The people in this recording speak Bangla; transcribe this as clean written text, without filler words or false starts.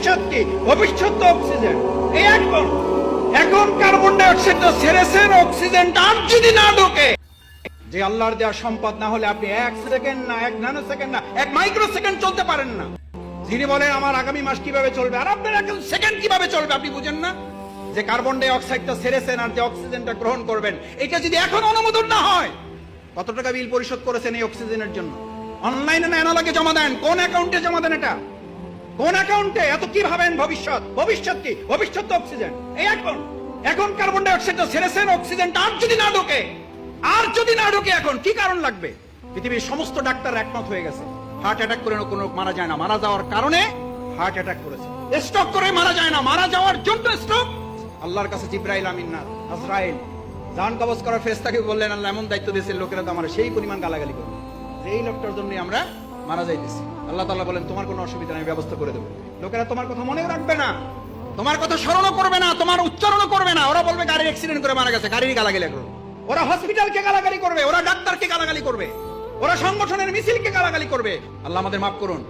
ভবিষ্যৎ কি? ভবিষ্যৎ তো অক্সিজেন। এই এখন কার্বন ডাই অক্সাইডটা ছেড়েছেন, অক্সিজেনটা আর যদি না ঢোকে, যে আল্লাহর দেওয়া সম্পদ, না হলে আপনি 1 সেকেন্ড না, 1 ন্যানো সেকেন্ড না, 1 মাইক্রো সেকেন্ড চলতে পারেন না। যিনি বলেন আমার আগামী মাস কিভাবে চলবে, আর আপনার 1 সেকেন্ড কিভাবে চলবে আপনি বুঝেন না? যে কার্বন ডাই অক্সাইডটা ছেড়েছেন আর যে অক্সিজেনটা গ্রহণ করবেন, এটা যদি এখন অনুমোদন না হয়, কত টাকা বিল পরিশোধ করেছেন এই অক্সিজেনের জন্য? অনলাইনে না অ্যানালগে জমা দেন? কোন অ্যাকাউন্টে জমা দেন? এটা কোন অ্যাকাউন্টে? এত কি ভাবেন ভবিষ্যৎ কি? ভবিষ্যৎ তো অক্সিজেন। এই এখন কার্বন ডাই অক্সাইডটা ছেড়েছেন, অক্সিজেনটা আর যদি না ঢোকে, এখন কি কারণ লাগবে? পৃথিবীর সমস্ত ডাক্তার একমত হয়ে গেছে, হার্ট অ্যাটাক করে কোনো মারা যায় না, মারা যাওয়ার কারণে হার্ট অ্যাটাক করেছে। স্ট্রোক করে মারা যায় না, মারা যাওয়ার জন্য স্ট্রোক। আল্লাহর কাছে জিব্রাইল আমিন না আজরাইল জান কবজ করার ফেরেশতাকে বললেন, আল্লাহ এমন দায়িত্ব দিয়েছেন, লোকেরা তো আমার সেই পরিমাণ গালাগালি করবে যে এই লোকটার জন্য আমরা মারা যাইতেছি। আল্লাহ তাআলা বলেন, তোমার কোনো অসুবিধা নেই, ব্যবস্থা করে দেবো। লোকেরা তোমার কথা মনেও রাখবে না, তোমার কথা স্মরণও করবে না, তোমার উচ্চারণও করবে না। ওরা বলবে গাড়ির অ্যাক্সিডেন্ট করে মারা গেছে, গাড়ির গালাগালি করবে। ওরা হসপিটালকে গালাগালি করবে, ওরা ডাক্তারকে গালাগালি করবে, ওরা সংগঠনের মিছিলকে গালাগালি করবে। আল্লাহ আমাদের মাফ করুন।